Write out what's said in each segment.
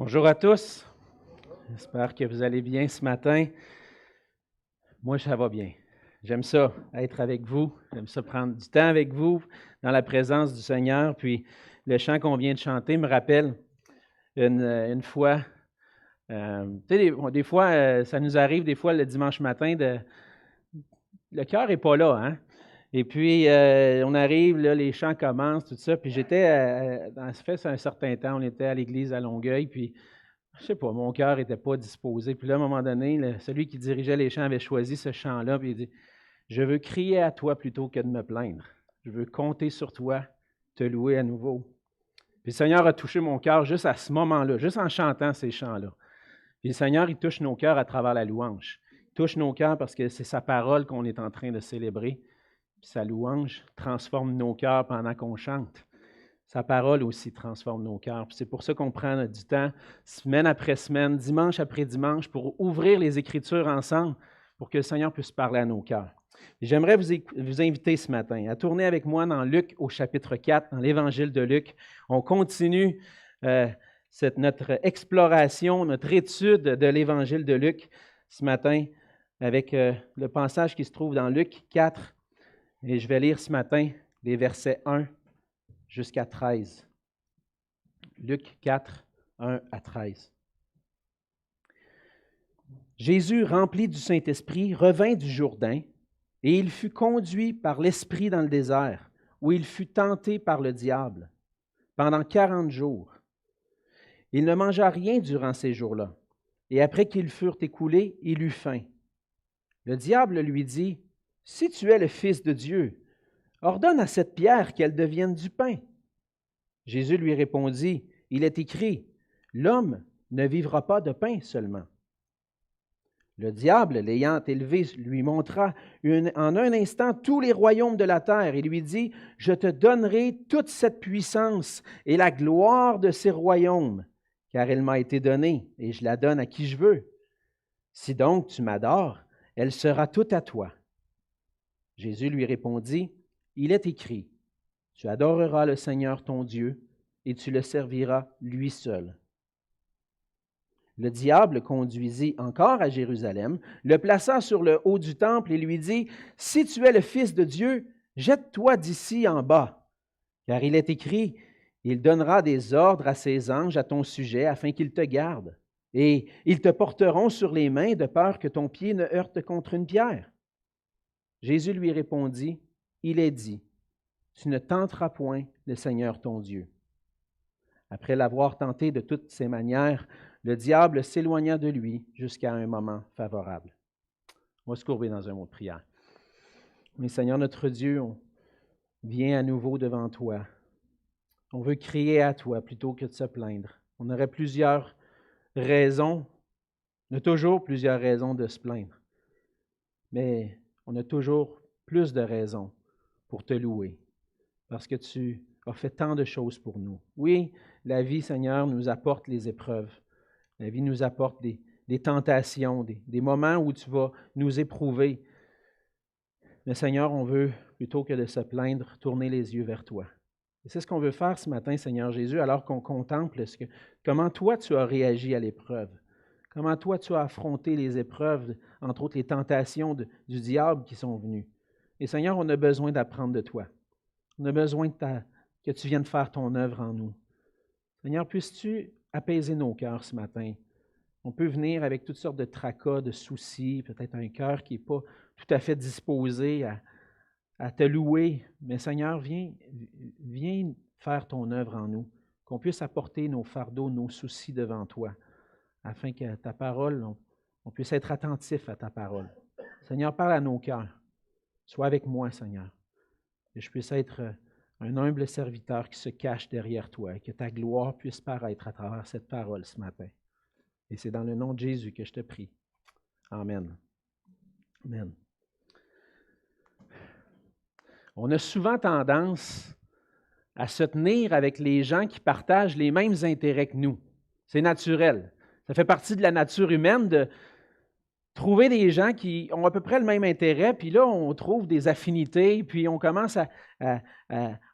Bonjour à tous. J'espère que vous allez bien ce matin. Moi, ça va bien. J'aime ça, être avec vous. J'aime ça prendre du temps avec vous dans la présence du Seigneur. Puis le chant qu'on vient de chanter me rappelle une fois. Tu sais, des fois, ça nous arrive des fois le dimanche matin le cœur n'est pas là, hein? Et puis, on arrive, là, les chants commencent, tout ça. Puis j'étais, ça fait un certain temps, on était à l'église à Longueuil, puis je sais pas, mon cœur n'était pas disposé. Puis là, à un moment donné, celui qui dirigeait les chants avait choisi ce chant-là, puis il dit, « Je veux crier à toi plutôt que de me plaindre. Je veux compter sur toi, te louer à nouveau. » Puis le Seigneur a touché mon cœur juste à ce moment-là, juste en chantant ces chants-là. Puis le Seigneur, il touche nos cœurs à travers la louange. Il touche nos cœurs parce que c'est sa parole qu'on est en train de célébrer. Puis sa louange transforme nos cœurs pendant qu'on chante. Sa parole aussi transforme nos cœurs. Puis c'est pour ça qu'on prend du temps, semaine après semaine, dimanche après dimanche, pour ouvrir les Écritures ensemble, pour que le Seigneur puisse parler à nos cœurs. Et j'aimerais vous inviter ce matin à tourner avec moi dans Luc au chapitre 4, dans l'Évangile de Luc. On continue notre exploration, notre étude de l'Évangile de Luc ce matin avec le passage qui se trouve dans Luc 4. Et je vais lire ce matin les versets 1 jusqu'à 13. Luc 4, 1 à 13. Jésus, rempli du Saint-Esprit, revint du Jourdain, et il fut conduit par l'Esprit dans le désert, où il fut tenté par le diable, pendant 40 jours. Il ne mangea rien durant ces jours-là, et après qu'ils furent écoulés, il eut faim. Le diable lui dit, « Si tu es le Fils de Dieu, ordonne à cette pierre qu'elle devienne du pain. » Jésus lui répondit, « Il est écrit, l'homme ne vivra pas de pain seulement. » Le diable, l'ayant élevé, lui montra en un instant tous les royaumes de la terre et lui dit, « Je te donnerai toute cette puissance et la gloire de ces royaumes, car elle m'a été donnée et je la donne à qui je veux. Si donc tu m'adores, elle sera toute à toi. » Jésus lui répondit, « Il est écrit, tu adoreras le Seigneur ton Dieu et tu le serviras lui seul. » Le diable conduisit encore à Jérusalem, le plaça sur le haut du temple et lui dit, « Si tu es le Fils de Dieu, jette-toi d'ici en bas, car il est écrit, il donnera des ordres à ses anges à ton sujet afin qu'ils te gardent, et ils te porteront sur les mains de peur que ton pied ne heurte contre une pierre. » Jésus lui répondit, « Il est dit, tu ne tenteras point le Seigneur ton Dieu. » Après l'avoir tenté de toutes ses manières, le diable s'éloigna de lui jusqu'à un moment favorable. On va se courber dans un mot de prière. Mais Seigneur notre Dieu, on vient à nouveau devant toi. On veut crier à toi plutôt que de se plaindre. On aurait plusieurs raisons, on a toujours plusieurs raisons de se plaindre. Mais on a toujours plus de raisons pour te louer, parce que tu as fait tant de choses pour nous. Oui, la vie, Seigneur, nous apporte les épreuves. La vie nous apporte des tentations, des moments où tu vas nous éprouver. Mais Seigneur, on veut, plutôt que de se plaindre, tourner les yeux vers toi. Et c'est ce qu'on veut faire ce matin, Seigneur Jésus, alors qu'on contemple comment toi tu as réagi à l'épreuve. Comment toi tu as affronté les épreuves, entre autres les tentations du diable qui sont venues. Et Seigneur, on a besoin d'apprendre de toi. On a besoin que tu viennes faire ton œuvre en nous. Seigneur, puisses-tu apaiser nos cœurs ce matin? On peut venir avec toutes sortes de tracas, de soucis, peut-être un cœur qui n'est pas tout à fait disposé à te louer. Mais Seigneur, viens faire ton œuvre en nous, qu'on puisse apporter nos fardeaux, nos soucis devant toi, afin que ta parole, on puisse être attentif à ta parole. Seigneur, parle à nos cœurs. Sois avec moi, Seigneur. Que je puisse être un humble serviteur qui se cache derrière toi et que ta gloire puisse paraître à travers cette parole ce matin. Et c'est dans le nom de Jésus que je te prie. Amen. Amen. On a souvent tendance à se tenir avec les gens qui partagent les mêmes intérêts que nous. C'est naturel. Ça fait partie de la nature humaine de trouver des gens qui ont à peu près le même intérêt, puis là, on trouve des affinités, puis on commence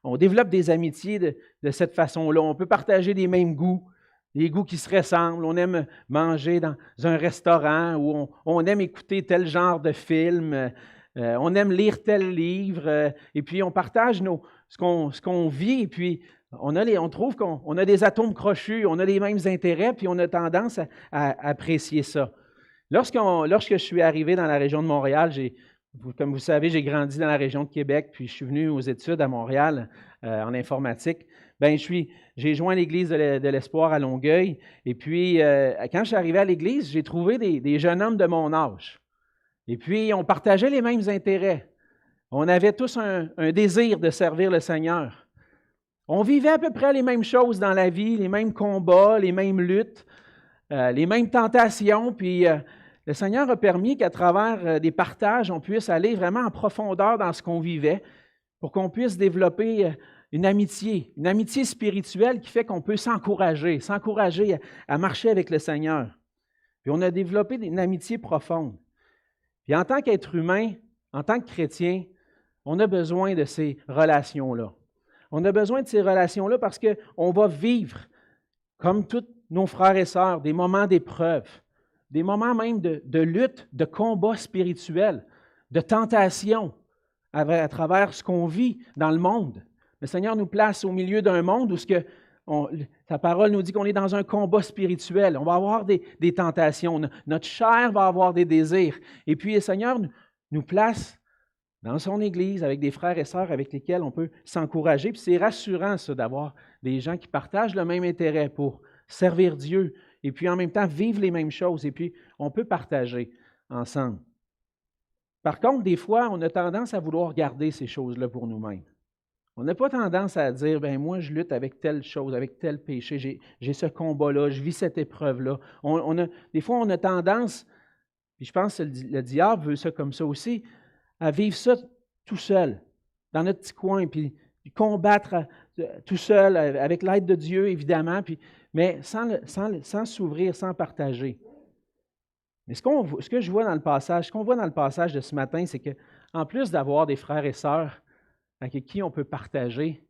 on développe des amitiés de cette façon-là. On peut partager les mêmes goûts. les goûts qui se ressemblent, on aime manger dans un restaurant ou on aime écouter tel genre de film, on aime lire tel livre, et puis on partage ce qu'on vit, et puis on trouve qu'on a des atomes crochus, on a les mêmes intérêts, puis on a tendance à apprécier ça. Lorsque je suis arrivé dans la région de Montréal, comme vous savez, j'ai grandi dans la région de Québec, puis je suis venu aux études à Montréal en informatique. Bien, j'ai joint l'Église de l'Espoir à Longueuil, et puis quand je suis arrivé à l'Église, j'ai trouvé des jeunes hommes de mon âge. Et puis, on partageait les mêmes intérêts. On avait tous un désir de servir le Seigneur. On vivait à peu près les mêmes choses dans la vie, les mêmes combats, les mêmes luttes, les mêmes tentations, puis le Seigneur a permis qu'à travers des partages, on puisse aller vraiment en profondeur dans ce qu'on vivait pour qu'on puisse développer une amitié spirituelle qui fait qu'on peut s'encourager à marcher avec le Seigneur. Puis on a développé une amitié profonde. Puis en tant qu'être humain, en tant que chrétien, on a besoin de ces relations-là. On a besoin de ces relations-là parce qu'on va vivre, comme tous nos frères et sœurs, des moments d'épreuve, des moments même de lutte, de combat spirituel, de tentation à travers ce qu'on vit dans le monde. Le Seigneur nous place au milieu d'un monde où sa parole nous dit qu'on est dans un combat spirituel. On va avoir des tentations. Notre chair va avoir des désirs. Et puis le Seigneur nous place dans son Église avec des frères et sœurs avec lesquels on peut s'encourager. Puis c'est rassurant, ça, d'avoir des gens qui partagent le même intérêt pour servir Dieu et puis en même temps vivre les mêmes choses. Et puis on peut partager ensemble. Par contre, des fois, on a tendance à vouloir garder ces choses-là pour nous-mêmes. On n'a pas tendance à dire, bien moi, je lutte avec telle chose, avec tel péché, j'ai ce combat-là, je vis cette épreuve-là. Des fois, on a tendance, puis je pense que le diable veut ça comme ça aussi, à vivre ça tout seul, dans notre petit coin, puis combattre tout seul, avec l'aide de Dieu, évidemment, mais sans s'ouvrir, sans partager. Mais ce que je vois dans le passage, ce qu'on voit dans le passage de ce matin, c'est qu'en plus d'avoir des frères et sœurs avec qui on peut partager,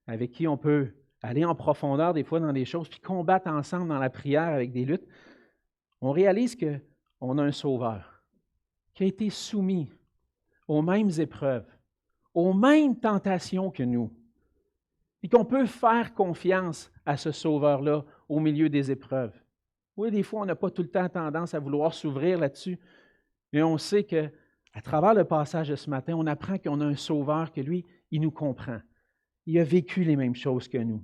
avec qui on peut aller en profondeur des fois dans des choses, puis combattre ensemble dans la prière avec des luttes, on réalise qu'on a un Sauveur qui a été soumis aux mêmes épreuves, aux mêmes tentations que nous, et qu'on peut faire confiance à ce Sauveur-là au milieu des épreuves. Oui, des fois, on n'a pas tout le temps tendance à vouloir s'ouvrir là-dessus, mais on sait qu'à travers le passage de ce matin, on apprend qu'on a un Sauveur, que lui, il nous comprend. Il a vécu les mêmes choses que nous.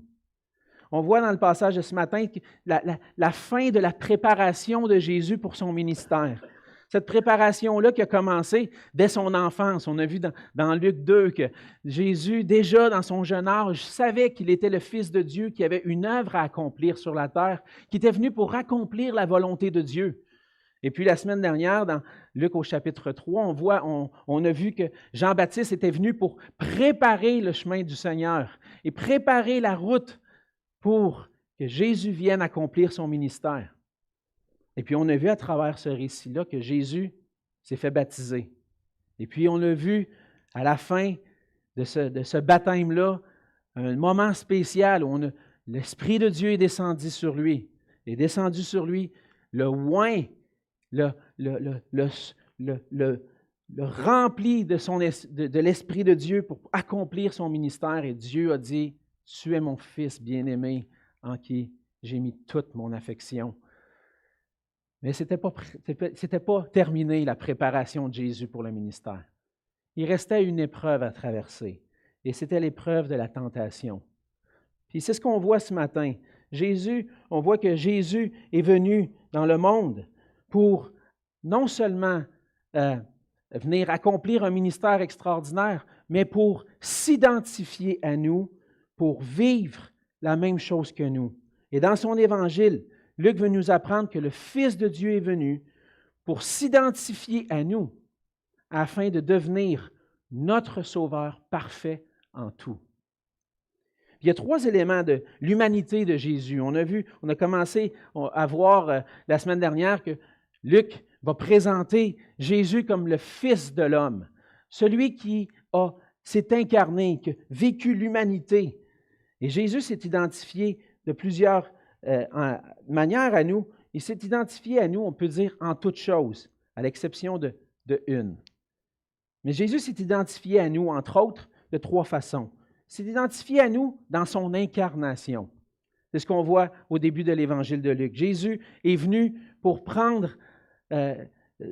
On voit dans le passage de ce matin la fin de la préparation de Jésus pour son ministère. Cette préparation-là qui a commencé dès son enfance. On a vu dans Luc 2 que Jésus, déjà dans son jeune âge, savait qu'il était le Fils de Dieu, qui avait une œuvre à accomplir sur la terre, qui était venu pour accomplir la volonté de Dieu. Et puis la semaine dernière, dans Luc au chapitre 3, on a vu que Jean-Baptiste était venu pour préparer le chemin du Seigneur et préparer la route pour que Jésus vienne accomplir son ministère. Et puis on a vu à travers ce récit-là que Jésus s'est fait baptiser. Et puis on a vu à la fin de ce baptême-là, un moment spécial où l'Esprit de Dieu est descendu sur lui. Est descendu sur lui le oint, le rempli de l'Esprit de Dieu pour accomplir son ministère. Et Dieu a dit, « Tu es mon Fils bien-aimé en qui j'ai mis toute mon affection. » Mais ce n'était pas terminé la préparation de Jésus pour le ministère. Il restait une épreuve à traverser. Et c'était l'épreuve de la tentation. Puis c'est ce qu'on voit ce matin. On voit que Jésus est venu dans le monde pour non seulement venir accomplir un ministère extraordinaire, mais pour s'identifier à nous, pour vivre la même chose que nous. Et dans son évangile, Luc veut nous apprendre que le Fils de Dieu est venu pour s'identifier à nous, afin de devenir notre Sauveur parfait en tout. Il y a 3 éléments de l'humanité de Jésus. On a commencé à voir la semaine dernière que Luc va présenter Jésus comme le Fils de l'homme, celui qui s'est incarné, qui a vécu l'humanité. Et Jésus s'est identifié de plusieurs manière à nous. Il s'est identifié à nous, on peut dire, en toutes choses, à l'exception de une. Mais Jésus s'est identifié à nous, entre autres, de 3 façons. Il s'est identifié à nous dans son incarnation. C'est ce qu'on voit au début de l'Évangile de Luc. Jésus est venu pour prendre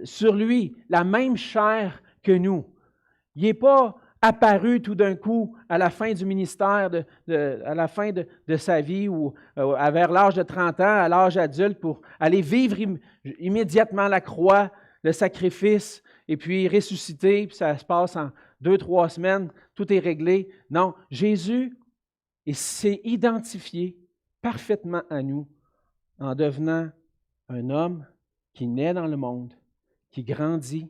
sur lui la même chair que nous. Il n'est pas apparu tout d'un coup à la fin du ministère, à la fin de sa vie ou vers l'âge de 30 ans, à l'âge adulte, pour aller vivre immédiatement la croix, le sacrifice, et puis ressusciter, puis ça se passe en 2-3 semaines, tout est réglé. Non, Jésus s'est identifié parfaitement à nous en devenant un homme qui naît dans le monde, qui grandit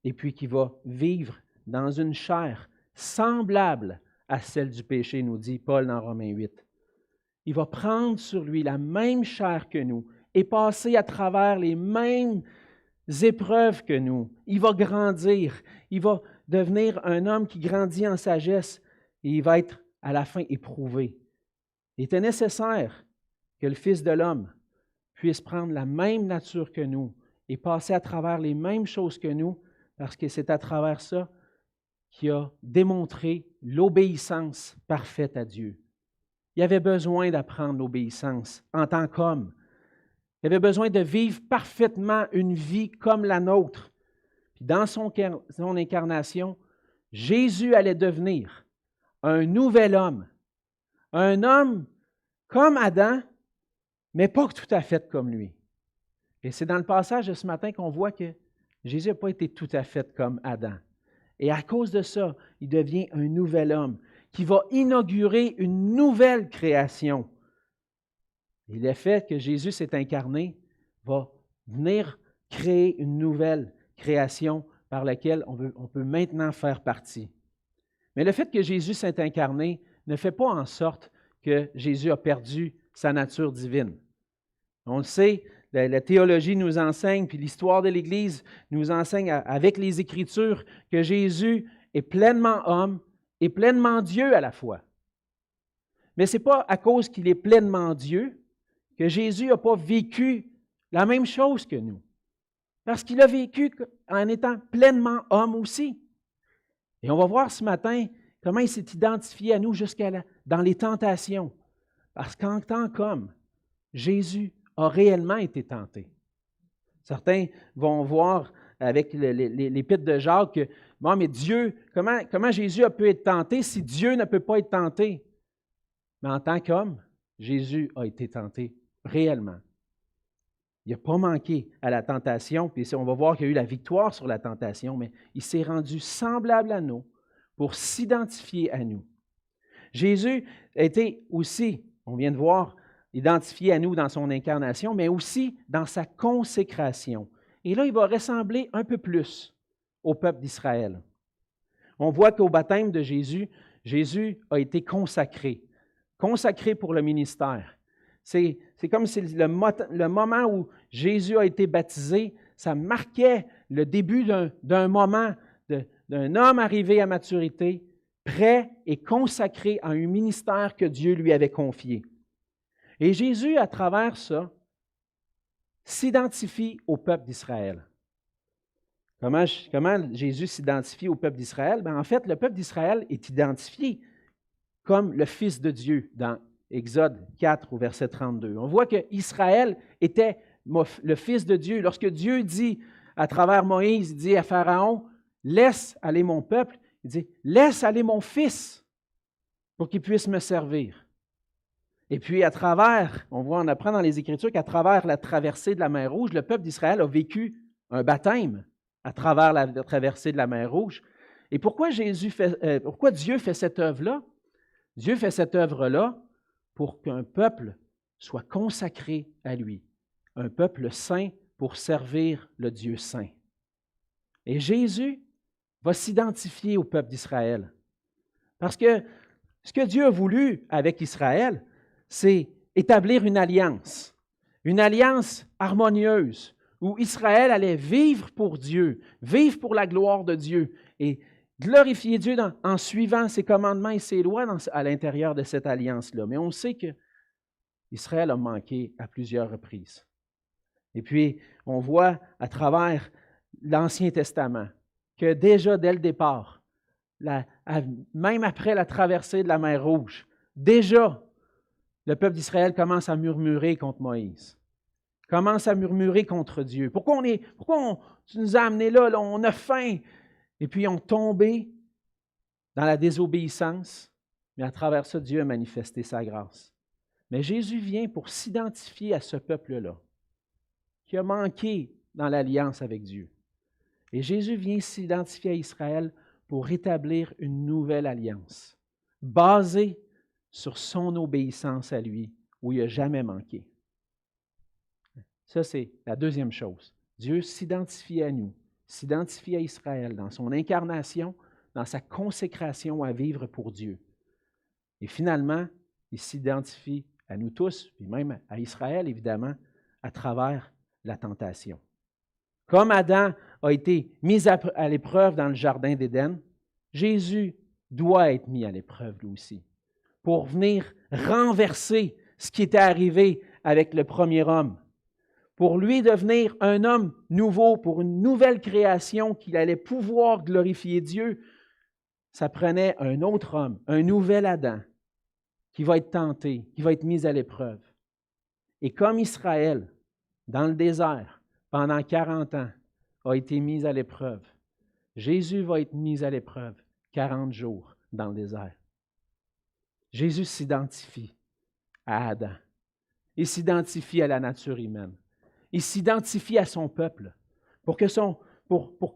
et puis qui va vivre dans une chair semblable à celle du péché, nous dit Paul dans Romains 8. Il va prendre sur lui la même chair que nous et passer à travers les mêmes épreuves que nous. Il va grandir, il va devenir un homme qui grandit en sagesse et il va être à la fin éprouvé. Il était nécessaire que le Fils de l'homme puisse prendre la même nature que nous et passer à travers les mêmes choses que nous, parce que c'est à travers ça qu'il a démontré l'obéissance parfaite à Dieu. Il avait besoin d'apprendre l'obéissance en tant qu'homme. Il avait besoin de vivre parfaitement une vie comme la nôtre. Puis dans son incarnation, Jésus allait devenir un nouvel homme. Un homme comme Adam, mais pas tout à fait comme lui. Et c'est dans le passage de ce matin qu'on voit que Jésus n'a pas été tout à fait comme Adam. Et à cause de ça, il devient un nouvel homme qui va inaugurer une nouvelle création. Et le fait que Jésus s'est incarné va venir créer une nouvelle création par laquelle on peut maintenant faire partie. Mais le fait que Jésus s'est incarné ne fait pas en sorte que Jésus a perdu sa nature divine. On le sait, la théologie nous enseigne, puis l'histoire de l'Église nous enseigne avec les Écritures que Jésus est pleinement homme et pleinement Dieu à la fois. Mais ce n'est pas à cause qu'il est pleinement Dieu que Jésus n'a pas vécu la même chose que nous. Parce qu'il a vécu en étant pleinement homme aussi. Et on va voir ce matin comment il s'est identifié à nous dans les tentations. Parce qu'en tant qu'homme, Jésus a réellement été tenté. Certains vont voir avec l'épître de Jacques que, bon, mais Dieu, comment Jésus a pu être tenté si Dieu ne peut pas être tenté? Mais en tant qu'homme, Jésus a été tenté réellement. Il n'a pas manqué à la tentation, puis on va voir qu'il y a eu la victoire sur la tentation, mais il s'est rendu semblable à nous pour s'identifier à nous. Jésus a été aussi, on vient de voir, identifié à nous dans son incarnation, mais aussi dans sa consécration. Et là, il va ressembler un peu plus au peuple d'Israël. On voit qu'au baptême de Jésus, Jésus a été consacré pour le ministère. C'est comme si le moment où Jésus a été baptisé, ça marquait le début d'un moment d'un homme arrivé à maturité, prêt et consacré à un ministère que Dieu lui avait confié. Et Jésus, à travers ça, s'identifie au peuple d'Israël. Comment Jésus s'identifie au peuple d'Israël? En fait, le peuple d'Israël est identifié comme le Fils de Dieu dans Exode 4 au verset 32. On voit qu'Israël était le Fils de Dieu. Lorsque Dieu dit à travers Moïse, il dit à Pharaon, « Laisse aller mon peuple », il dit, « Laisse aller mon Fils pour qu'il puisse me servir ». Et puis, on apprend dans les Écritures qu'à travers la traversée de la mer Rouge, le peuple d'Israël a vécu un baptême à travers la traversée de la mer Rouge. Et pourquoi Dieu fait cette œuvre-là? Dieu fait cette œuvre-là pour qu'un peuple soit consacré à lui, un peuple saint pour servir le Dieu saint. Et Jésus va s'identifier au peuple d'Israël. Parce que ce que Dieu a voulu avec Israël, c'est établir une alliance harmonieuse, où Israël allait vivre pour Dieu, vivre pour la gloire de Dieu et glorifier Dieu en suivant ses commandements et ses lois à l'intérieur de cette alliance-là. Mais on sait que Israël a manqué à plusieurs reprises. Et puis, on voit à travers l'Ancien Testament que déjà dès le départ, même après la traversée de la mer Rouge, déjà, le peuple d'Israël commence à murmurer contre Moïse, commence à murmurer contre Dieu. Tu nous as amenés là, on a faim. Et puis, ils ont tombé dans la désobéissance, mais à travers ça, Dieu a manifesté sa grâce. Mais Jésus vient pour s'identifier à ce peuple-là, qui a manqué dans l'alliance avec Dieu. Et Jésus vient s'identifier à Israël pour rétablir une nouvelle alliance, basée sur son obéissance à lui, où il n'a jamais manqué. Ça, c'est la deuxième chose. Dieu s'identifie à nous, s'identifie à Israël dans son incarnation, dans sa consécration à vivre pour Dieu. Et finalement, il s'identifie à nous tous, puis même à Israël, évidemment, à travers la tentation. Comme Adam a été mis à l'épreuve dans le jardin d'Éden, Jésus doit être mis à l'épreuve lui aussi, pour venir renverser ce qui était arrivé avec le premier homme, pour lui devenir un homme nouveau, pour une nouvelle création qu'il allait pouvoir glorifier Dieu. Ça prenait un autre homme, un nouvel Adam, qui va être tenté, qui va être mis à l'épreuve. Et comme Israël, dans le désert, pendant 40 ans, a été mis à l'épreuve, Jésus va être mis à l'épreuve 40 jours dans le désert. Jésus s'identifie à Adam. Il s'identifie à la nature humaine. Il s'identifie à son peuple pour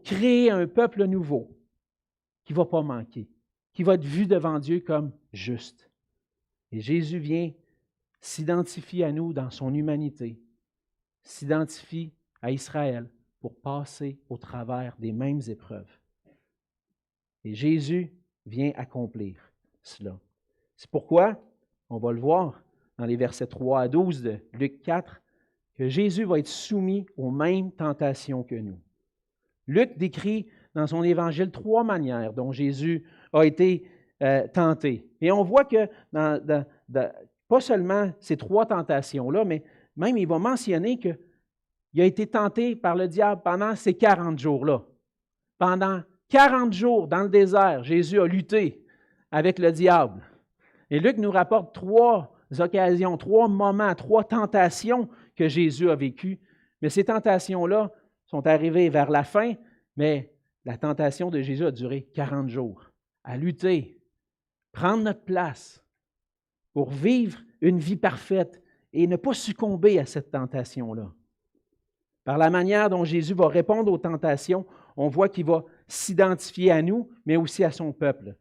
créer un peuple nouveau qui ne va pas manquer, qui va être vu devant Dieu comme juste. Et Jésus vient s'identifier à nous dans son humanité, s'identifie à Israël pour passer au travers des mêmes épreuves. Et Jésus vient accomplir cela. C'est pourquoi, on va le voir dans les versets 3 à 12 de Luc 4, que Jésus va être soumis aux mêmes tentations que nous. Luc décrit dans son évangile 3 manières dont Jésus a été tenté. Et on voit que pas seulement ces 3 tentations-là, mais même il va mentionner qu'il a été tenté par le diable pendant ces 40 jours-là. Pendant 40 jours dans le désert, Jésus a lutté avec le diable. Et Luc nous rapporte 3 occasions, 3 moments, 3 tentations que Jésus a vécues. Mais ces tentations-là sont arrivées vers la fin, mais la tentation de Jésus a duré 40 jours. À lutter, prendre notre place pour vivre une vie parfaite et ne pas succomber à cette tentation-là. Par la manière dont Jésus va répondre aux tentations, on voit qu'il va s'identifier à nous, mais aussi à son peuple.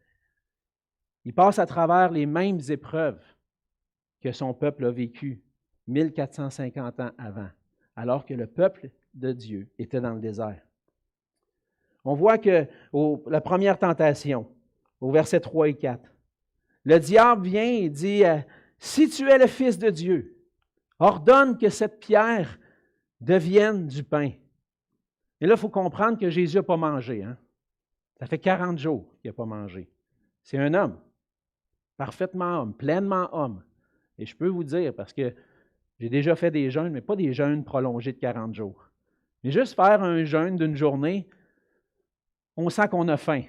Il passe à travers les mêmes épreuves que son peuple a vécues 1450 ans avant, alors que le peuple de Dieu était dans le désert. On voit que la première tentation, au verset 3 et 4, le diable vient et dit, si tu es le Fils de Dieu, ordonne que cette pierre devienne du pain. Et là, il faut comprendre que Jésus n'a pas mangé. Hein? Ça fait 40 jours qu'il n'a pas mangé. C'est un homme, parfaitement homme, pleinement homme. Et je peux vous dire, parce que j'ai déjà fait des jeûnes, mais pas des jeûnes prolongés de 40 jours. Mais juste faire un jeûne d'une journée, on sent qu'on a faim.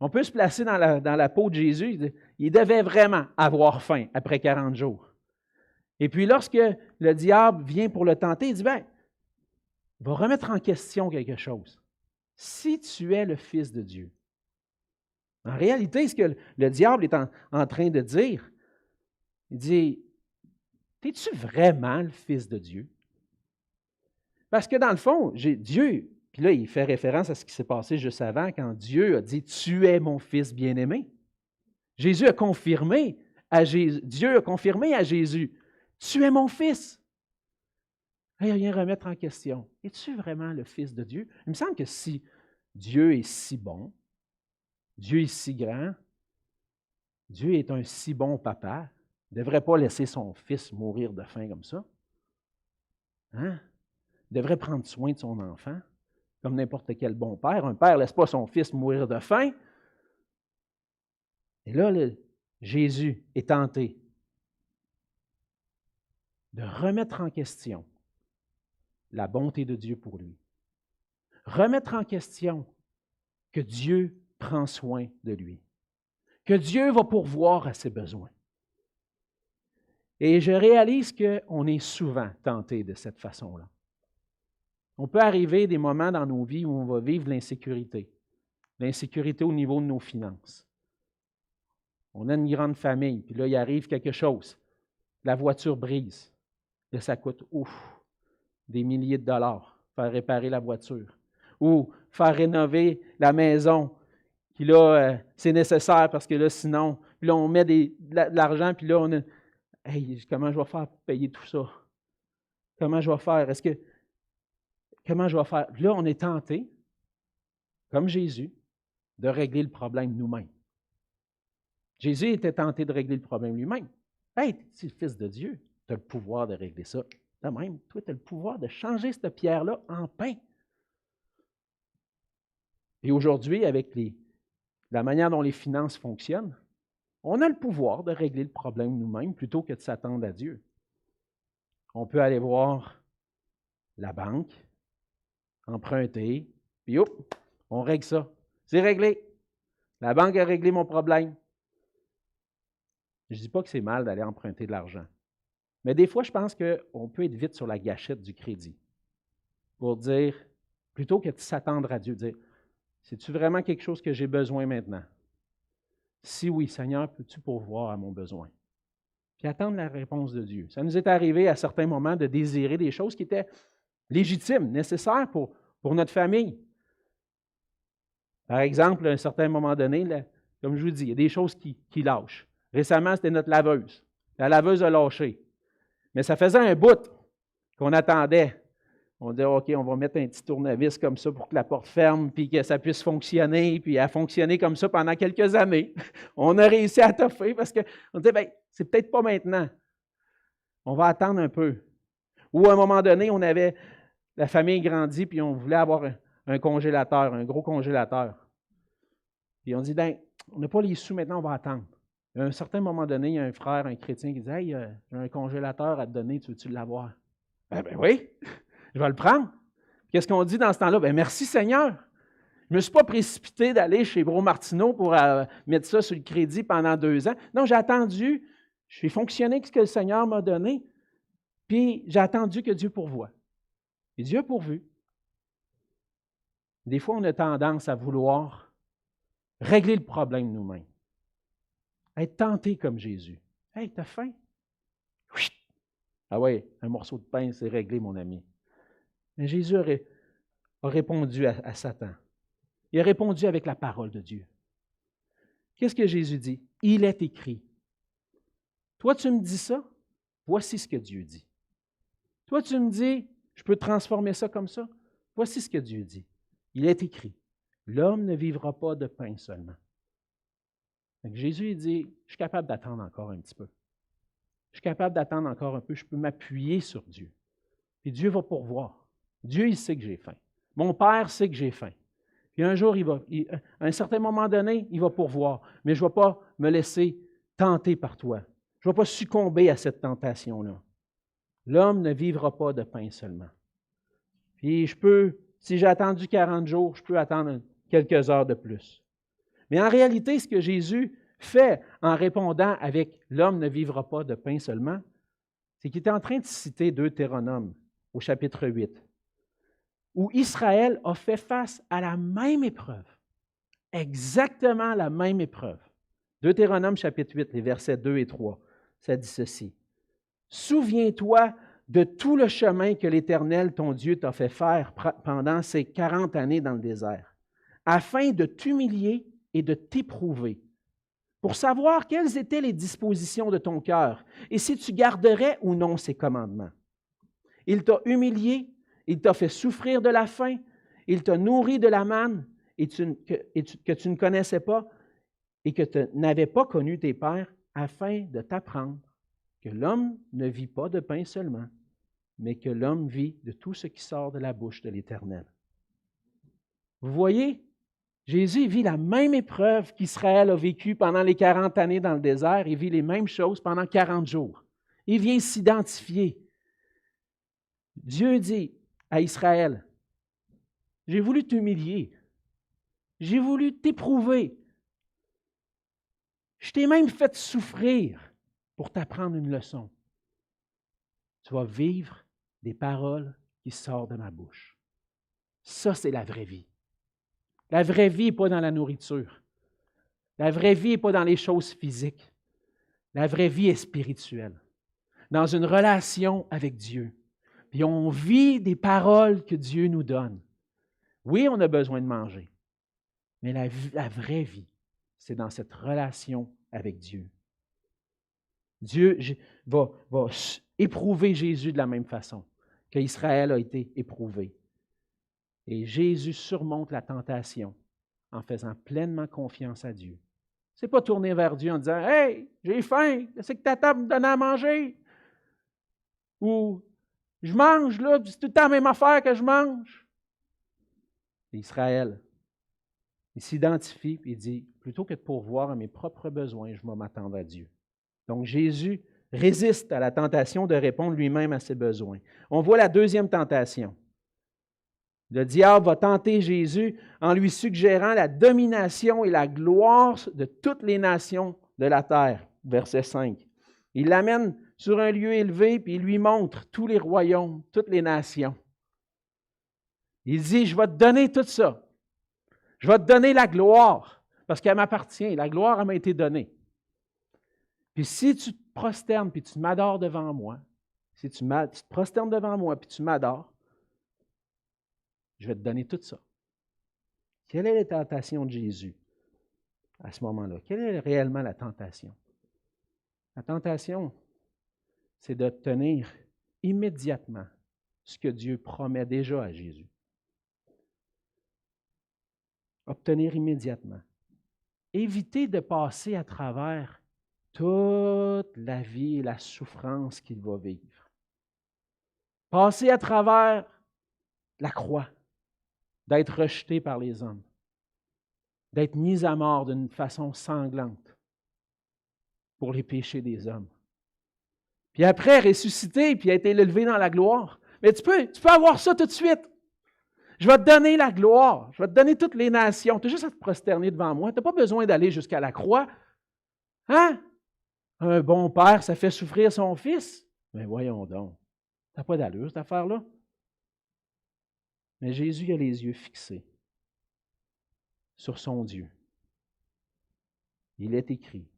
On peut se placer dans la peau de Jésus. Il devait vraiment avoir faim après 40 jours. Et puis lorsque le diable vient pour le tenter, il dit, il va remettre en question quelque chose. Si tu es le Fils de Dieu. En réalité, ce que le diable est en train de dire, il dit, es-tu vraiment le Fils de Dieu? Parce que dans le fond, Dieu, puis là, il fait référence à ce qui s'est passé juste avant, quand Dieu a dit, tu es mon Fils bien-aimé. Jésus a confirmé à Jésus, Dieu a confirmé à Jésus, tu es mon Fils. Il vient remettre en question. Es-tu vraiment le Fils de Dieu? Il me semble que si Dieu est si bon, Dieu est si grand, Dieu est un si bon papa, il ne devrait pas laisser son fils mourir de faim comme ça. Hein? Il devrait prendre soin de son enfant, comme n'importe quel bon père. Un père ne laisse pas son fils mourir de faim. Et là, Jésus est tenté. de remettre en question la bonté de Dieu pour lui. Remettre en question que Dieu prend soin de lui, que Dieu va pourvoir à ses besoins. Et je réalise qu'on est souvent tenté de cette façon-là. On peut arriver des moments dans nos vies où on va vivre l'insécurité au niveau de nos finances. On a une grande famille, puis là, il arrive quelque chose. La voiture brise. Là, ça coûte, des milliers de dollars, faire réparer la voiture. Ou faire rénover la maison, puis là, c'est nécessaire parce que là, sinon, puis là, on met de l'argent, puis là, on a, hey, comment je vais faire pour payer tout ça? Comment je vais faire? Comment je vais faire? Puis là, on est tenté, comme Jésus, de régler le problème nous-mêmes. Jésus était tenté de régler le problème lui-même. Hey, tu es le Fils de Dieu, tu as le pouvoir de régler ça. De même, toi, tu as le pouvoir de changer cette pierre-là en pain. Et aujourd'hui, avec la manière dont les finances fonctionnent, on a le pouvoir de régler le problème nous-mêmes plutôt que de s'attendre à Dieu. On peut aller voir la banque, emprunter, puis on règle ça. C'est réglé. La banque a réglé mon problème. Je ne dis pas que c'est mal d'aller emprunter de l'argent. Mais des fois, je pense qu'on peut être vite sur la gâchette du crédit pour dire, plutôt que de s'attendre à Dieu, dire, c'est-tu vraiment quelque chose que j'ai besoin maintenant? Si oui, Seigneur, peux-tu pourvoir à mon besoin? Puis attendre la réponse de Dieu. Ça nous est arrivé à certains moments de désirer des choses qui étaient légitimes, nécessaires pour notre famille. Par exemple, à un certain moment donné, là, comme je vous dis, il y a des choses qui lâchent. Récemment, c'était notre laveuse. La laveuse a lâché. Mais ça faisait un bout qu'on attendait. On dit, OK, on va mettre un petit tournevis comme ça pour que la porte ferme, puis que ça puisse fonctionner, puis elle a fonctionné comme ça pendant quelques années. On a réussi à toffer parce qu'on dit, bien, c'est peut-être pas maintenant. On va attendre un peu. Ou à un moment donné, la famille grandit, puis on voulait avoir un congélateur, un gros congélateur. Puis on dit, bien, on n'a pas les sous maintenant, on va attendre. À un certain moment donné, il y a un frère, un chrétien qui dit, hey, j'ai un congélateur à te donner, tu veux-tu l'avoir? Ben oui, je vais le prendre. Qu'est-ce qu'on dit dans ce temps-là? Ben merci Seigneur. Je ne me suis pas précipité d'aller chez Bro Martineau pour mettre ça sur le crédit pendant 2 ans. Non, j'ai attendu, j'ai fonctionné avec ce que le Seigneur m'a donné, puis j'ai attendu que Dieu pourvoie. Et Dieu a pourvu. Des fois, on a tendance à vouloir régler le problème nous-mêmes. Être tenté comme Jésus. Hey, t'as faim? Chut! Ah ouais, un morceau de pain, c'est réglé, mon ami. Mais Jésus a répondu à Satan. Il a répondu avec la parole de Dieu. Qu'est-ce que Jésus dit? Il est écrit. Toi, tu me dis ça? Voici ce que Dieu dit. Toi, tu me dis, je peux transformer ça comme ça? Voici ce que Dieu dit. Il est écrit. L'homme ne vivra pas de pain seulement. Donc Jésus il dit, je suis capable d'attendre encore un petit peu. Je suis capable d'attendre encore un peu. Je peux m'appuyer sur Dieu. Puis Dieu va pourvoir. Dieu, il sait que j'ai faim. Mon Père sait que j'ai faim. Puis un jour, à un certain moment donné, il va pourvoir. Mais je ne vais pas me laisser tenter par toi. Je ne vais pas succomber à cette tentation-là. L'homme ne vivra pas de pain seulement. Puis si j'ai attendu 40 jours, je peux attendre quelques heures de plus. Mais en réalité, ce que Jésus fait en répondant avec « l'homme ne vivra pas de pain seulement », c'est qu'il était en train de citer Deutéronome au chapitre 8, où Israël a fait face à la même épreuve, exactement la même épreuve. Deutéronome chapitre 8, les versets 2 et 3, ça dit ceci. « Souviens-toi de tout le chemin que l'Éternel, ton Dieu, t'a fait faire pendant ces 40 années dans le désert, afin de t'humilier et de t'éprouver, pour savoir quelles étaient les dispositions de ton cœur et si tu garderais ou non ses commandements. Il t'a humilié, il t'a fait souffrir de la faim, il t'a nourri de la manne que tu ne connaissais pas et que tu n'avais pas connu tes pères, afin de t'apprendre que l'homme ne vit pas de pain seulement, mais que l'homme vit de tout ce qui sort de la bouche de l'Éternel. » Vous voyez, Jésus vit la même épreuve qu'Israël a vécue pendant les 40 années dans le désert. Il vit les mêmes choses pendant 40 jours. Il vient s'identifier. Dieu dit à Israël, j'ai voulu t'humilier. J'ai voulu t'éprouver. Je t'ai même fait souffrir pour t'apprendre une leçon. Tu vas vivre des paroles qui sortent de ma bouche. Ça, c'est la vraie vie. La vraie vie n'est pas dans la nourriture. La vraie vie n'est pas dans les choses physiques. La vraie vie est spirituelle. Dans une relation avec Dieu. Puis on vit des paroles que Dieu nous donne. Oui, on a besoin de manger. Mais la vraie vie, c'est dans cette relation avec Dieu. Dieu va éprouver Jésus de la même façon qu'Israël a été éprouvé. Et Jésus surmonte la tentation en faisant pleinement confiance à Dieu. Ce n'est pas tourner vers Dieu en disant « Hey, j'ai faim, qu'est-ce que ta table me donne à manger? » Ou « Je mange, là, puis c'est tout le temps la même affaire que je mange. » Israël, il s'identifie et il dit « Plutôt que de pourvoir à mes propres besoins, je vais m'attendre à Dieu. » Donc Jésus résiste à la tentation de répondre lui-même à ses besoins. On voit la deuxième tentation. Le diable va tenter Jésus en lui suggérant la domination et la gloire de toutes les nations de la terre. Verset 5. Il l'amène sur un lieu élevé, puis il lui montre tous les royaumes, toutes les nations. Il dit, je vais te donner tout ça. Je vais te donner la gloire, parce qu'elle m'appartient. La gloire, elle m'a été donnée. Puis si tu te prosternes, puis tu m'adores devant moi, si tu te prosternes devant moi, puis tu m'adores, je vais te donner tout ça. Quelle est la tentation de Jésus à ce moment-là? Quelle est réellement la tentation? La tentation, c'est d'obtenir immédiatement ce que Dieu promet déjà à Jésus. Obtenir immédiatement. Éviter de passer à travers toute la vie et la souffrance qu'il va vivre. Passer à travers la croix, d'être rejeté par les hommes, d'être mis à mort d'une façon sanglante pour les péchés des hommes. Puis après, ressuscité, puis a été élevé dans la gloire. Mais tu peux avoir ça tout de suite. Je vais te donner la gloire. Je vais te donner toutes les nations. Tu as juste à te prosterner devant moi. Tu n'as pas besoin d'aller jusqu'à la croix. Hein? Un bon père, ça fait souffrir son fils. Mais voyons donc. Tu n'as pas d'allure, cette affaire-là. Mais Jésus a les yeux fixés sur son Dieu. Il est écrit,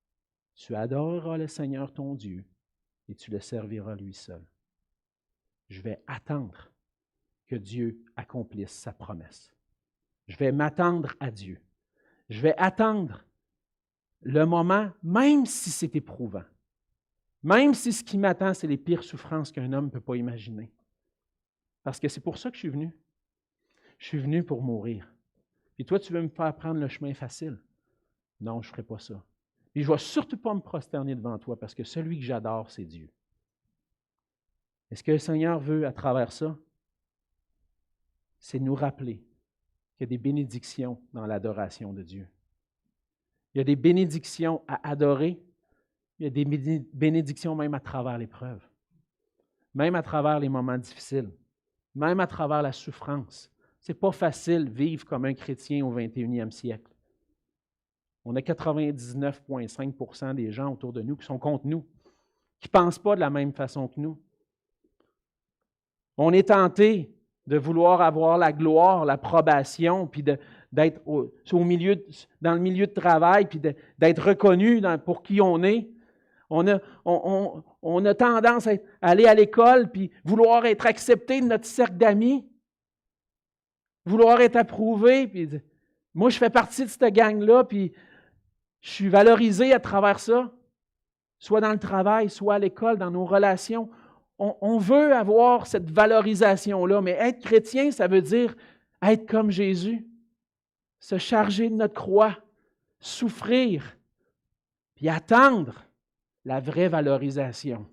« Tu adoreras le Seigneur ton Dieu et tu le serviras lui seul. » Je vais attendre que Dieu accomplisse sa promesse. Je vais m'attendre à Dieu. Je vais attendre le moment, même si c'est éprouvant. Même si ce qui m'attend, c'est les pires souffrances qu'un homme ne peut pas imaginer. Parce que c'est pour ça que je suis venu. Je suis venu pour mourir. Puis toi, tu veux me faire prendre le chemin facile? Non, je ne ferai pas ça. Puis je ne vais surtout pas me prosterner devant toi parce que celui que j'adore, c'est Dieu. Et ce que le Seigneur veut à travers ça, c'est nous rappeler qu'il y a des bénédictions dans l'adoration de Dieu. Il y a des bénédictions à adorer. Il y a des bénédictions même à travers l'épreuve. Même à travers les moments difficiles. Même à travers la souffrance. Ce n'est pas facile de vivre comme un chrétien au 21e siècle. On a 99,5% des gens autour de nous qui sont contre nous, qui ne pensent pas de la même façon que nous. On est tenté de vouloir avoir la gloire, l'approbation, puis d'être dans le milieu de travail, puis d'être reconnu pour qui on est. On a tendance à aller à l'école, puis vouloir être accepté de notre cercle d'amis, vouloir être approuvé, puis moi, je fais partie de cette gang-là, puis je suis valorisé à travers ça, soit dans le travail, soit à l'école, dans nos relations. On veut avoir cette valorisation-là, mais être chrétien, ça veut dire être comme Jésus, se charger de notre croix, souffrir, puis attendre la vraie valorisation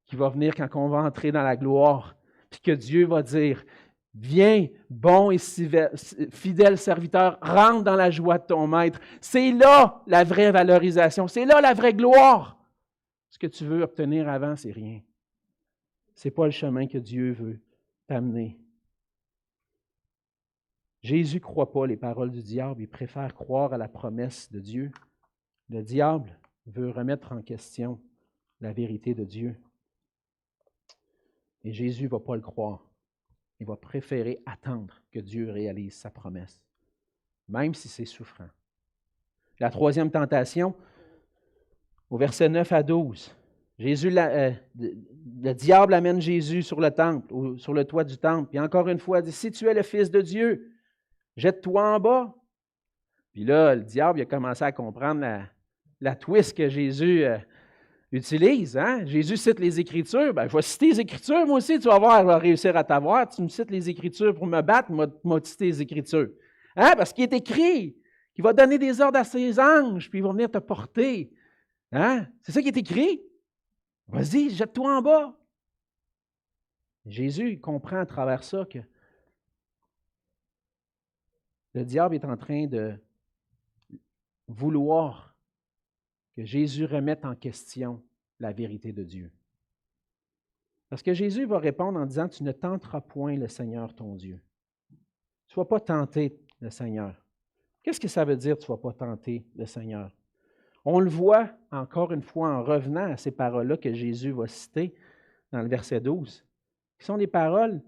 qui va venir quand on va entrer dans la gloire, puis que Dieu va dire, « Viens, bon et fidèle serviteur, rentre dans la joie de ton maître. » C'est là la vraie valorisation, c'est là la vraie gloire. Ce que tu veux obtenir avant, c'est rien. Ce n'est pas le chemin que Dieu veut t'amener. Jésus ne croit pas les paroles du diable, il préfère croire à la promesse de Dieu. Le diable veut remettre en question la vérité de Dieu. Et Jésus ne va pas le croire. Il va préférer attendre que Dieu réalise sa promesse, même si c'est souffrant. La troisième tentation, au verset 9 à 12, le diable amène Jésus sur le temple, ou sur le toit du temple, puis encore une fois, il dit, si tu es le Fils de Dieu, jette-toi en bas. Puis là, le diable il a commencé à comprendre la twist que Jésus utilise. Hein? Jésus cite les Écritures. Ben, je vais citer les Écritures, moi aussi, tu vas voir, je vais réussir à t'avoir. Tu me cites les Écritures pour me battre, moi, citer les Écritures. Hein? Parce qu'il est écrit qu'il va donner des ordres à ses anges, puis ils vont venir te porter. Hein? C'est ça qui est écrit. Vas-y, jette-toi en bas. Jésus il comprend à travers ça que le diable est en train de vouloir que Jésus remette en question la vérité de Dieu. Parce que Jésus va répondre en disant, tu ne tenteras point le Seigneur ton Dieu. Tu ne vas pas tenter le Seigneur. Qu'est-ce que ça veut dire, tu ne vas pas tenter le Seigneur? On le voit encore une fois en revenant à ces paroles-là que Jésus va citer dans le verset 12, qui sont des paroles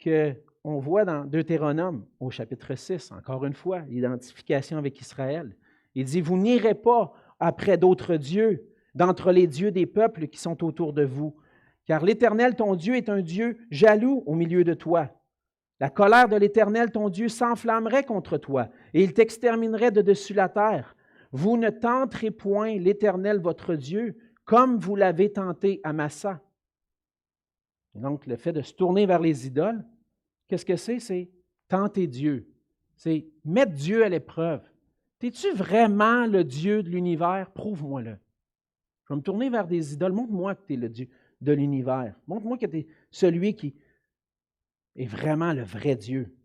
qu'on voit dans Deutéronome au chapitre 6, encore une fois, l'identification avec Israël. Il dit, vous n'irez pas après d'autres dieux, d'entre les dieux des peuples qui sont autour de vous, car l'Éternel, ton Dieu, est un Dieu jaloux au milieu de toi. La colère de l'Éternel, ton Dieu, s'enflammerait contre toi, et il t'exterminerait de dessus la terre. Vous ne tenterez point l'Éternel, votre Dieu, comme vous l'avez tenté à Massa. Donc, le fait de se tourner vers les idoles, qu'est-ce que c'est? C'est tenter Dieu. C'est mettre Dieu à l'épreuve. Es-tu vraiment le Dieu de l'univers? Prouve-moi-le. Je vais me tourner vers des idoles. Montre-moi que tu es le Dieu de l'univers. Montre-moi que tu es celui qui est vraiment le vrai Dieu.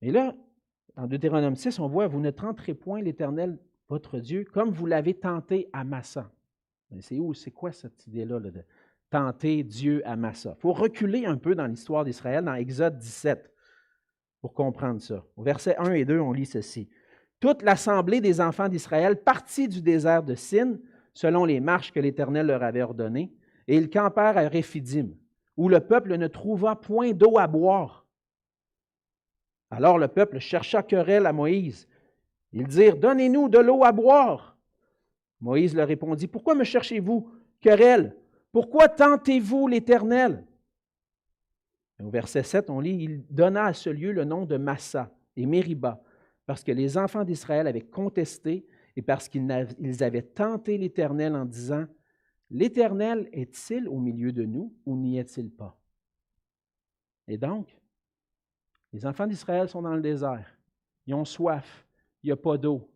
Et là, dans Deutéronome 6, on voit, vous ne tenterez point l'Éternel, votre Dieu, comme vous l'avez tenté à Massa. Mais c'est quoi cette idée-là de tenter Dieu à Massa? Il faut reculer un peu dans l'histoire d'Israël, dans Exode 17, pour comprendre ça. Au verset 1 et 2, on lit ceci. Toute l'assemblée des enfants d'Israël partit du désert de Sin, selon les marches que l'Éternel leur avait ordonnées, et ils campèrent à Réphidim, où le peuple ne trouva point d'eau à boire. Alors le peuple chercha querelle à Moïse. Ils dirent, donnez-nous de l'eau à boire. Moïse leur répondit, pourquoi me cherchez-vous querelle? Pourquoi tentez-vous l'Éternel? Au verset 7, on lit, il donna à ce lieu le nom de Massa et Mériba, parce que les enfants d'Israël avaient contesté et parce qu'ils avaient tenté l'Éternel en disant, l'Éternel est-il au milieu de nous ou n'y est-il pas? Et donc, les enfants d'Israël sont dans le désert. Ils ont soif. Il n'y a pas d'eau.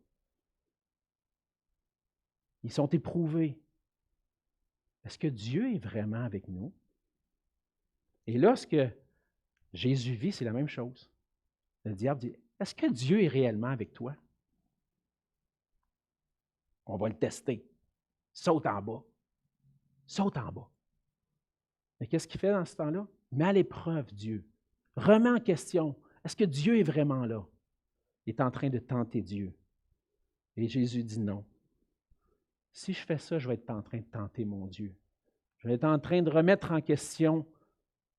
Ils sont éprouvés. Est-ce que Dieu est vraiment avec nous? Et là, ce que Jésus vit, c'est la même chose. Le diable dit, est-ce que Dieu est réellement avec toi? On va le tester. Saute en bas. Saute en bas. Mais qu'est-ce qu'il fait dans ce temps-là? Il met à l'épreuve Dieu. Remet en question. Est-ce que Dieu est vraiment là? Il est en train de tenter Dieu. Et Jésus dit non. Si je fais ça, je vais être en train de tenter mon Dieu. Je vais être en train de remettre en question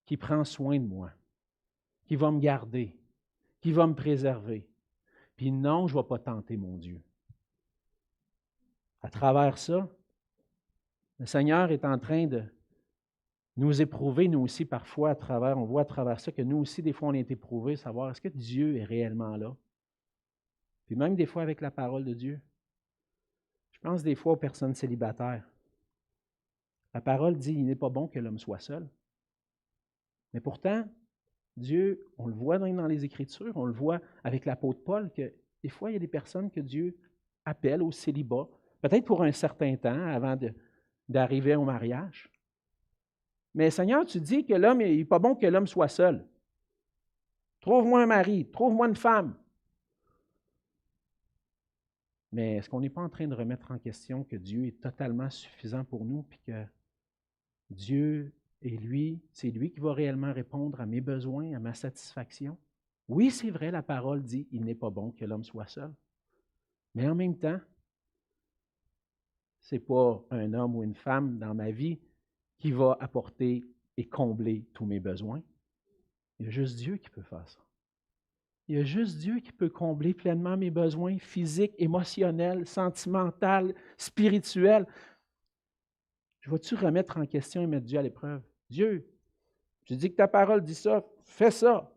qui prend soin de moi, qui va me garder, qui va me préserver. Puis non, je ne vais pas tenter mon Dieu. À travers ça, le Seigneur est en train de nous éprouver, nous aussi, parfois, on voit à travers ça que nous aussi, des fois, on est éprouvés, savoir est-ce que Dieu est réellement là? Puis même des fois avec la parole de Dieu. Je pense des fois aux personnes célibataires. La parole dit, il n'est pas bon que l'homme soit seul. Mais pourtant, Dieu, on le voit dans les Écritures, on le voit avec l'apôtre Paul, que des fois, il y a des personnes que Dieu appelle au célibat, peut-être pour un certain temps avant d'arriver au mariage. Mais Seigneur, tu dis que l'homme, il n'est pas bon que l'homme soit seul. Trouve-moi un mari, trouve-moi une femme. Mais est-ce qu'on n'est pas en train de remettre en question que Dieu est totalement suffisant pour nous, puis que Dieu est lui, c'est lui qui va réellement répondre à mes besoins, à ma satisfaction? Oui, c'est vrai, la parole dit, il n'est pas bon que l'homme soit seul. Mais en même temps, ce n'est pas un homme ou une femme dans ma vie qui va apporter et combler tous mes besoins. Il y a juste Dieu qui peut faire ça. Il y a juste Dieu qui peut combler pleinement mes besoins physiques, émotionnels, sentimentaux, spirituels. Je vais-tu remettre en question et mettre Dieu à l'épreuve? Dieu, tu dis que ta parole dit ça, fais ça.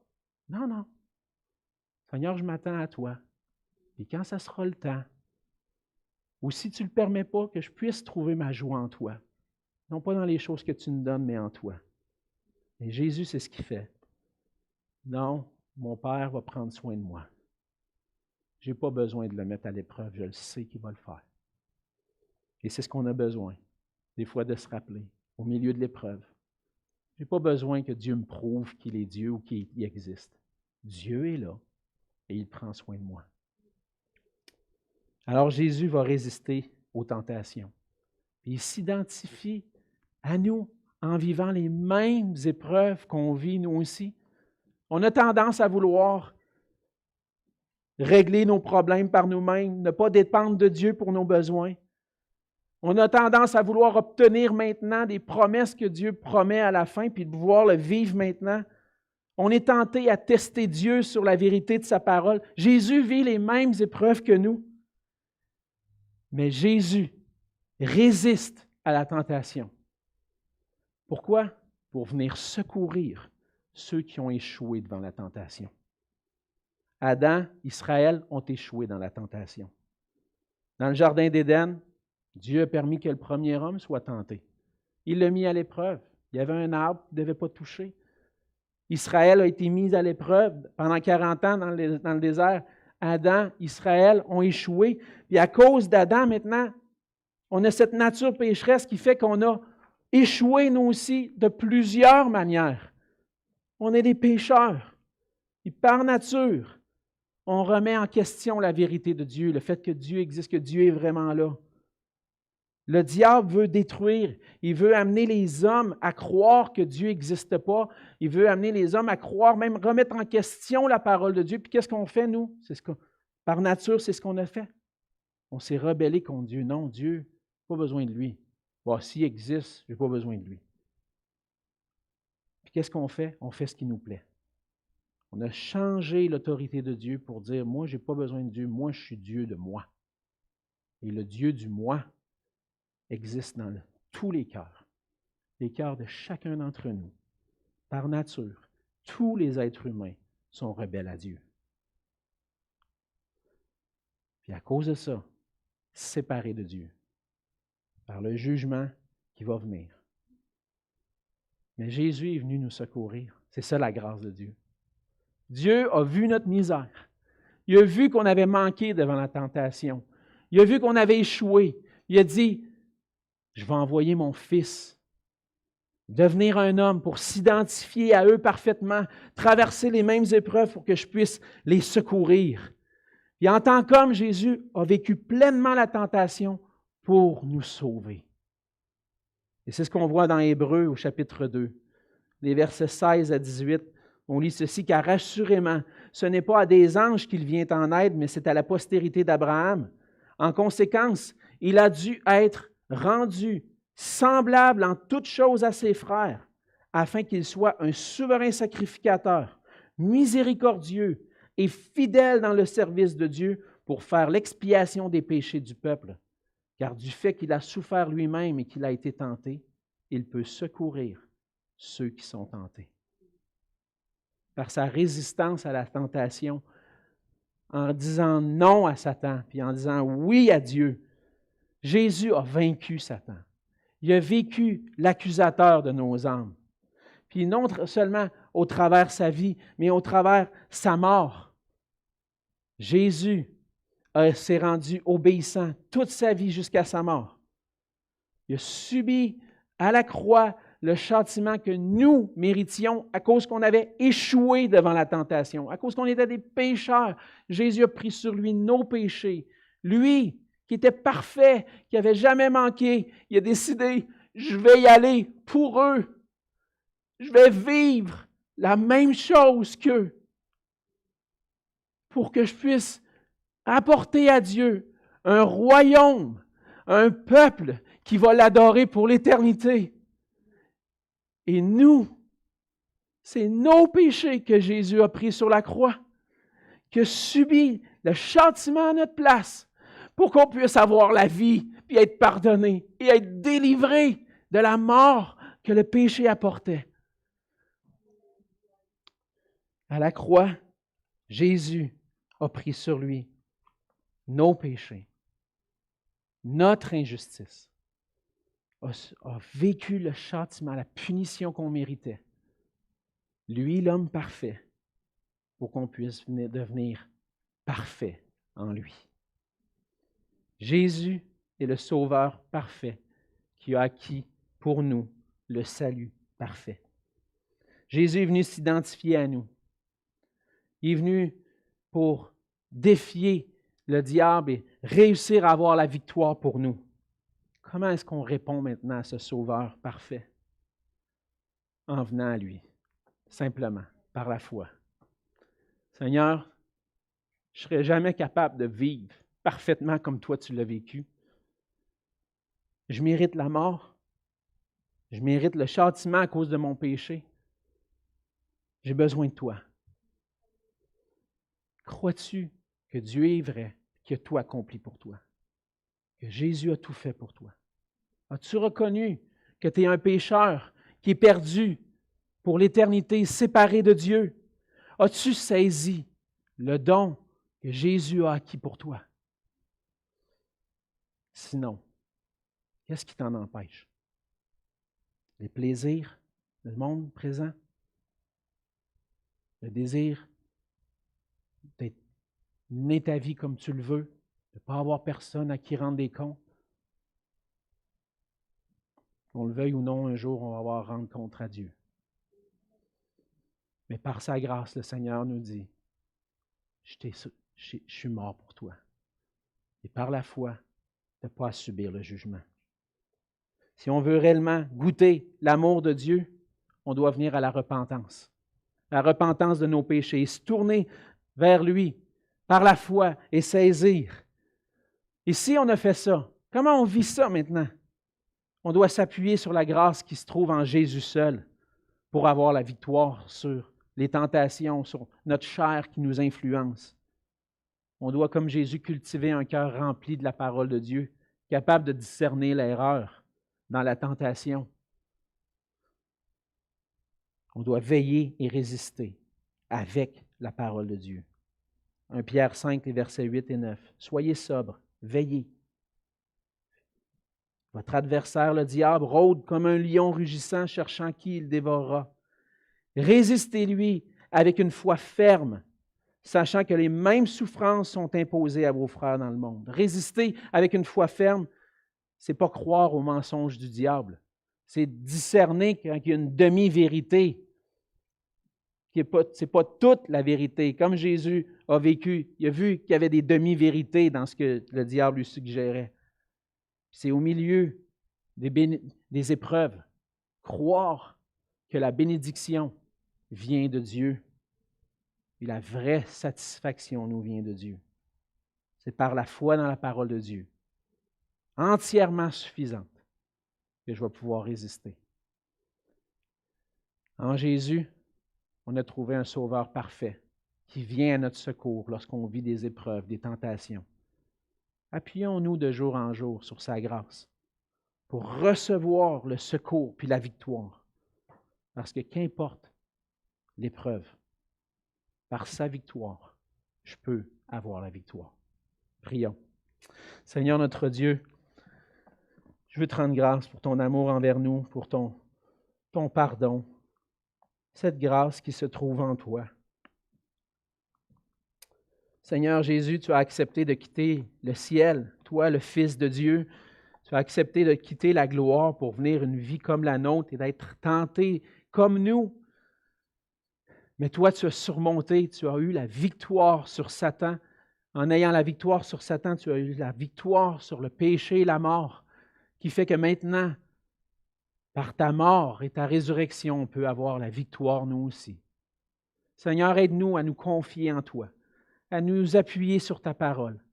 Non, non. Seigneur, je m'attends à toi. Et quand ça sera le temps, ou si tu ne le permets pas, que je puisse trouver ma joie en toi. Non pas dans les choses que tu nous donnes, mais en toi. Et Jésus, c'est ce qu'il fait. Non, mon Père va prendre soin de moi. Je n'ai pas besoin de le mettre à l'épreuve, je le sais qu'il va le faire. Et c'est ce qu'on a besoin, des fois, de se rappeler, au milieu de l'épreuve. Je n'ai pas besoin que Dieu me prouve qu'il est Dieu ou qu'il existe. Dieu est là et il prend soin de moi. Alors Jésus va résister aux tentations. Il s'identifie à nous en vivant les mêmes épreuves qu'on vit nous aussi. On a tendance à vouloir régler nos problèmes par nous-mêmes, ne pas dépendre de Dieu pour nos besoins. On a tendance à vouloir obtenir maintenant des promesses que Dieu promet à la fin, puis de pouvoir le vivre maintenant. On est tenté à tester Dieu sur la vérité de sa parole. Jésus vit les mêmes épreuves que nous. Mais Jésus résiste à la tentation. Pourquoi? Pour venir secourir ceux qui ont échoué devant la tentation. Adam, Israël ont échoué dans la tentation. Dans le jardin d'Éden, Dieu a permis que le premier homme soit tenté. Il l'a mis à l'épreuve. Il y avait un arbre qu'il ne devait pas toucher. Israël a été mis à l'épreuve pendant 40 ans dans le désert. Adam, Israël ont échoué. Puis à cause d'Adam, maintenant, on a cette nature pécheresse qui fait qu'on a échoué, nous aussi, de plusieurs manières. On est des pécheurs. Et par nature, on remet en question la vérité de Dieu, le fait que Dieu existe, que Dieu est vraiment là. Le diable veut détruire. Il veut amener les hommes à croire que Dieu n'existe pas. Il veut amener les hommes à croire, même remettre en question la parole de Dieu. Puis qu'est-ce qu'on fait, nous? Par nature, c'est ce qu'on a fait. On s'est rebellé contre Dieu. Non, Dieu, pas besoin de lui. Bon, s'il existe, je n'ai pas besoin de lui. Puis qu'est-ce qu'on fait? On fait ce qui nous plaît. On a changé l'autorité de Dieu pour dire, moi, je n'ai pas besoin de Dieu, moi, je suis Dieu de moi. Et le Dieu du moi existe dans tous les cœurs de chacun d'entre nous. Par nature, tous les êtres humains sont rebelles à Dieu. Puis à cause de ça, séparés de Dieu, par le jugement qui va venir. Mais Jésus est venu nous secourir. C'est ça la grâce de Dieu. Dieu a vu notre misère. Il a vu qu'on avait manqué devant la tentation. Il a vu qu'on avait échoué. Il a dit, je vais envoyer mon Fils devenir un homme pour s'identifier à eux parfaitement, traverser les mêmes épreuves pour que je puisse les secourir. Et en tant qu'homme, Jésus a vécu pleinement la tentation pour nous sauver. Et c'est ce qu'on voit dans Hébreux au chapitre 2, les versets 16 à 18. On lit ceci, car assurément, ce n'est pas à des anges qu'il vient en aide, mais c'est à la postérité d'Abraham. En conséquence, il a dû être rendu semblable en toutes choses à ses frères, afin qu'il soit un souverain sacrificateur, miséricordieux et fidèle dans le service de Dieu pour faire l'expiation des péchés du peuple. Car du fait qu'il a souffert lui-même et qu'il a été tenté, il peut secourir ceux qui sont tentés. Par sa résistance à la tentation, en disant non à Satan, puis en disant oui à Dieu, Jésus a vaincu Satan. Il a vécu l'accusateur de nos âmes. Puis non seulement au travers sa vie, mais au travers sa mort. Jésus s'est rendu obéissant toute sa vie jusqu'à sa mort. Il a subi à la croix le châtiment que nous méritions à cause qu'on avait échoué devant la tentation, à cause qu'on était des pécheurs. Jésus a pris sur lui nos péchés. Lui, qui était parfait, qui n'avait jamais manqué, il a décidé, je vais y aller pour eux. Je vais vivre la même chose qu'eux pour que je puisse apporter à Dieu un royaume, un peuple qui va l'adorer pour l'éternité. Et nous, c'est nos péchés que Jésus a pris sur la croix, qui a subi le châtiment à notre place pour qu'on puisse avoir la vie, puis être pardonné et être délivré de la mort que le péché apportait. À la croix, Jésus a pris sur lui nos péchés, notre injustice, a vécu le châtiment, la punition qu'on méritait. Lui, l'homme parfait, pour qu'on puisse devenir parfait en lui. Jésus est le Sauveur parfait qui a acquis pour nous le salut parfait. Jésus est venu s'identifier à nous. Il est venu pour défier le diable et réussir à avoir la victoire pour nous. Comment est-ce qu'on répond maintenant à ce Sauveur parfait? En venant à lui, simplement, par la foi. Seigneur, je ne serais jamais capable de vivre parfaitement comme toi tu l'as vécu. Je mérite la mort. Je mérite le châtiment à cause de mon péché. J'ai besoin de toi. Crois-tu que Dieu est vrai, qu'il a tout accompli pour toi? Que Jésus a tout fait pour toi? As-tu reconnu que tu es un pécheur qui est perdu pour l'éternité, séparé de Dieu? As-tu saisi le don que Jésus a acquis pour toi? Sinon, qu'est-ce qui t'en empêche? Les plaisirs, le monde présent, le désir d'être mener ta vie comme tu le veux, de ne pas avoir personne à qui rendre des comptes. Qu'on le veuille ou non, un jour, on va avoir à rendre compte à Dieu. Mais par sa grâce, le Seigneur nous dit, je suis mort pour toi. Et par la foi, tu n'as pas à subir le jugement. Si on veut réellement goûter l'amour de Dieu, on doit venir à la repentance de nos péchés, et se tourner vers lui par la foi et saisir. Et si on a fait ça, comment on vit ça maintenant? On doit s'appuyer sur la grâce qui se trouve en Jésus seul pour avoir la victoire sur les tentations, sur notre chair qui nous influence. On doit, comme Jésus, cultiver un cœur rempli de la parole de Dieu, capable de discerner l'erreur dans la tentation. On doit veiller et résister avec la parole de Dieu. 1 Pierre 5, les versets 8 et 9. Soyez sobres, veillez. Votre adversaire, le diable, rôde comme un lion rugissant, cherchant qui il dévorera. Résistez-lui avec une foi ferme, sachant que les mêmes souffrances sont imposées à vos frères dans le monde. Résister avec une foi ferme, ce n'est pas croire aux mensonges du diable. C'est discerner quand il y a une demi-vérité. Ce n'est pas toute la vérité. Comme Jésus a vécu, il a vu qu'il y avait des demi-vérités dans ce que le diable lui suggérait. C'est au milieu des épreuves, croire que la bénédiction vient de Dieu et la vraie satisfaction nous vient de Dieu. C'est par la foi dans la parole de Dieu, entièrement suffisante, que je vais pouvoir résister. En Jésus, on a trouvé un Sauveur parfait qui vient à notre secours lorsqu'on vit des épreuves, des tentations. Appuyons-nous de jour en jour sur sa grâce pour recevoir le secours puis la victoire. Parce que qu'importe l'épreuve, par sa victoire, je peux avoir la victoire. Prions. Seigneur notre Dieu, je veux te rendre grâce pour ton amour envers nous, pour ton pardon, cette grâce qui se trouve en toi. Seigneur Jésus, tu as accepté de quitter le ciel, toi, le Fils de Dieu. Tu as accepté de quitter la gloire pour venir une vie comme la nôtre et d'être tenté comme nous. Mais toi, tu as surmonté, tu as eu la victoire sur Satan En ayant la victoire sur Satan, tu as eu la victoire sur le péché et la mort, qui fait que maintenant, par ta mort et ta résurrection, on peut avoir la victoire nous aussi. Seigneur, aide-nous à nous confier en toi, à nous appuyer sur ta parole,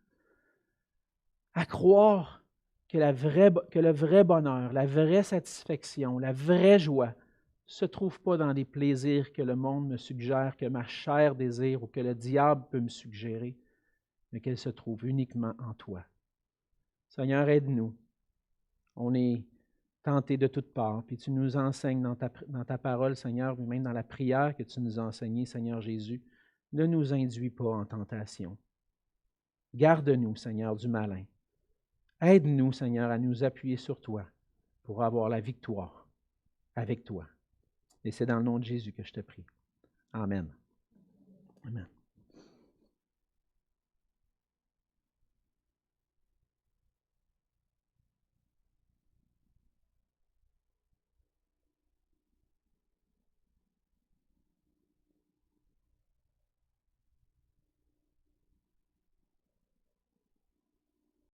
à croire que le vrai bonheur, la vraie satisfaction, la vraie joie ne se trouve pas dans les plaisirs que le monde me suggère, que ma chair désire ou que le diable peut me suggérer, mais qu'elle se trouve uniquement en toi. Seigneur, aide-nous. On est tenté de toutes parts, puis tu nous enseignes dans ta parole, Seigneur, mais même dans la prière que tu nous as enseignée, Seigneur Jésus, ne nous induis pas en tentation. Garde-nous, Seigneur, du malin. Aide-nous, Seigneur, à nous appuyer sur toi pour avoir la victoire avec toi. Et c'est dans le nom de Jésus que je te prie. Amen. Amen.